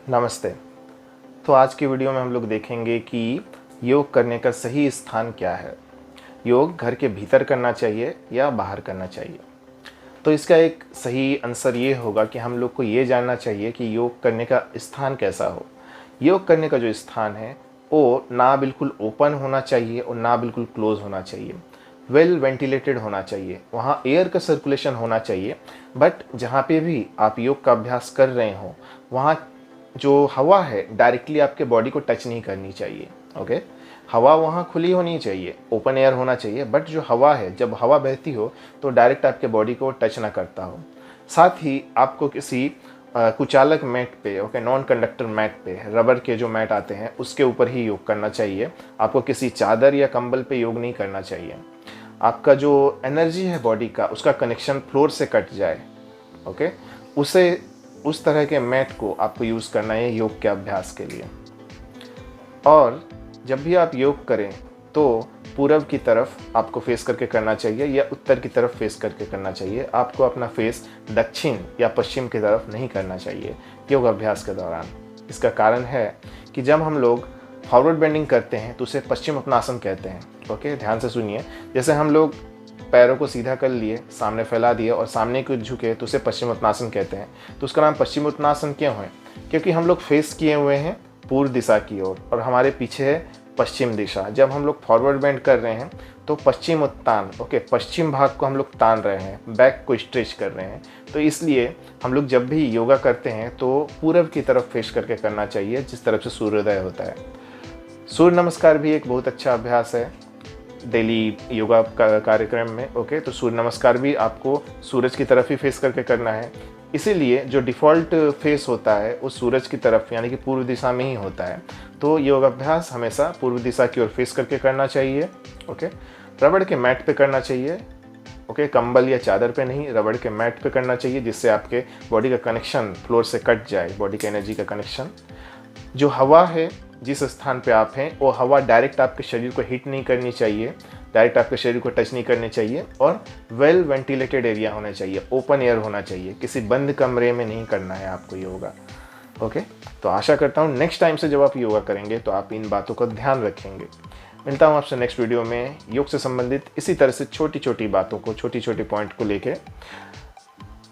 नमस्ते। तो आज की वीडियो में हम लोग देखेंगे कि योग करने का सही स्थान क्या है। योग घर के भीतर करना चाहिए या बाहर करना चाहिए। तो इसका एक सही आंसर ये होगा कि हम लोग को ये जानना चाहिए कि योग करने का स्थान कैसा हो। योग करने का जो स्थान है वो ना बिल्कुल ओपन होना चाहिए और ना बिल्कुल क्लोज होना चाहिए। वेल वेंटिलेटेड होना चाहिए, वहाँ एयर का सर्कुलेशन होना चाहिए। बट जहाँ पे भी आप योग का अभ्यास कर रहे हो वहाँ जो हवा है डायरेक्टली आपके बॉडी को टच नहीं करनी चाहिए। ओके, हवा वहाँ खुली होनी चाहिए, ओपन एयर होना चाहिए। बट जो हवा है, जब हवा बहती हो तो डायरेक्ट आपके बॉडी को टच ना करता हो। साथ ही आपको किसी कुचालक मैट पे, ओके, नॉन कंडक्टर मैट पे, रबर के जो मैट आते हैं उसके ऊपर ही योग करना चाहिए। आपको किसी चादर या कंबल पे योग नहीं करना चाहिए। आपका जो एनर्जी है बॉडी का, उसका कनेक्शन फ्लोर से कट जाए, ओके, उसे उस तरह के मैट को आपको यूज़ करना है योग के अभ्यास के लिए। और जब भी आप योग करें तो पूरब की तरफ आपको फेस करके करना चाहिए या उत्तर की तरफ फेस करके करना चाहिए। आपको अपना फेस दक्षिण या पश्चिम की तरफ नहीं करना चाहिए योग अभ्यास के दौरान। इसका कारण है कि जब हम लोग फॉरवर्ड बेंडिंग करते हैं तो उसे पश्चिम उत्तानासन कहते हैं। ओके, ध्यान से सुनिए। जैसे हम लोग पैरों को सीधा कर लिए, सामने फैला दिए और सामने को झुके तो उसे पश्चिम उत्तानासन कहते हैं। तो उसका नाम पश्चिम उत्तानासन क्यों है? क्योंकि हम लोग फेस किए हुए हैं पूर्व दिशा की ओर और हमारे पीछे है पश्चिम दिशा। जब हम लोग फॉरवर्ड बेंड कर रहे हैं तो पश्चिम उत्तान, ओके, पश्चिम भाग को हम लोग तान रहे हैं, बैक को स्ट्रेच कर रहे हैं। तो इसलिए हम लोग जब भी योगा करते हैं तो पूरब की तरफ फेस करके करना चाहिए, जिस तरफ से सूर्योदय होता है। सूर्य नमस्कार भी एक बहुत अच्छा अभ्यास है डेली योगा कार्यक्रम में। ओके, तो सूर्य नमस्कार भी आपको सूरज की तरफ ही फेस करके करना है। इसीलिए जो डिफ़ॉल्ट फेस होता है वो सूरज की तरफ यानी कि पूर्व दिशा में ही होता है। तो योगाभ्यास हमेशा पूर्व दिशा की ओर फेस करके करना चाहिए। ओके, रबड़ के मैट पे करना चाहिए। ओके, कंबल या चादर पे नहीं, रबड़ के मैट पे करना चाहिए, जिससे आपके बॉडी का कनेक्शन फ्लोर से कट जाए, बॉडी के एनर्जी का कनेक्शन। जो हवा है जिस स्थान पे आप हैं वो हवा डायरेक्ट आपके शरीर को हिट नहीं करनी चाहिए, डायरेक्ट आपके शरीर को टच नहीं करनी चाहिए। और वेल वेंटिलेटेड एरिया होना चाहिए, ओपन एयर होना चाहिए। किसी बंद कमरे में नहीं करना है आपको योगा। ओके, तो आशा करता हूँ नेक्स्ट टाइम से जब आप योगा करेंगे तो आप इन बातों का ध्यान रखेंगे। मिलता हूँ आपसे नेक्स्ट वीडियो में योग से संबंधित इसी तरह से छोटी छोटी बातों को, छोटी छोटी पॉइंट को लेके।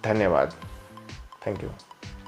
धन्यवाद। Thank you.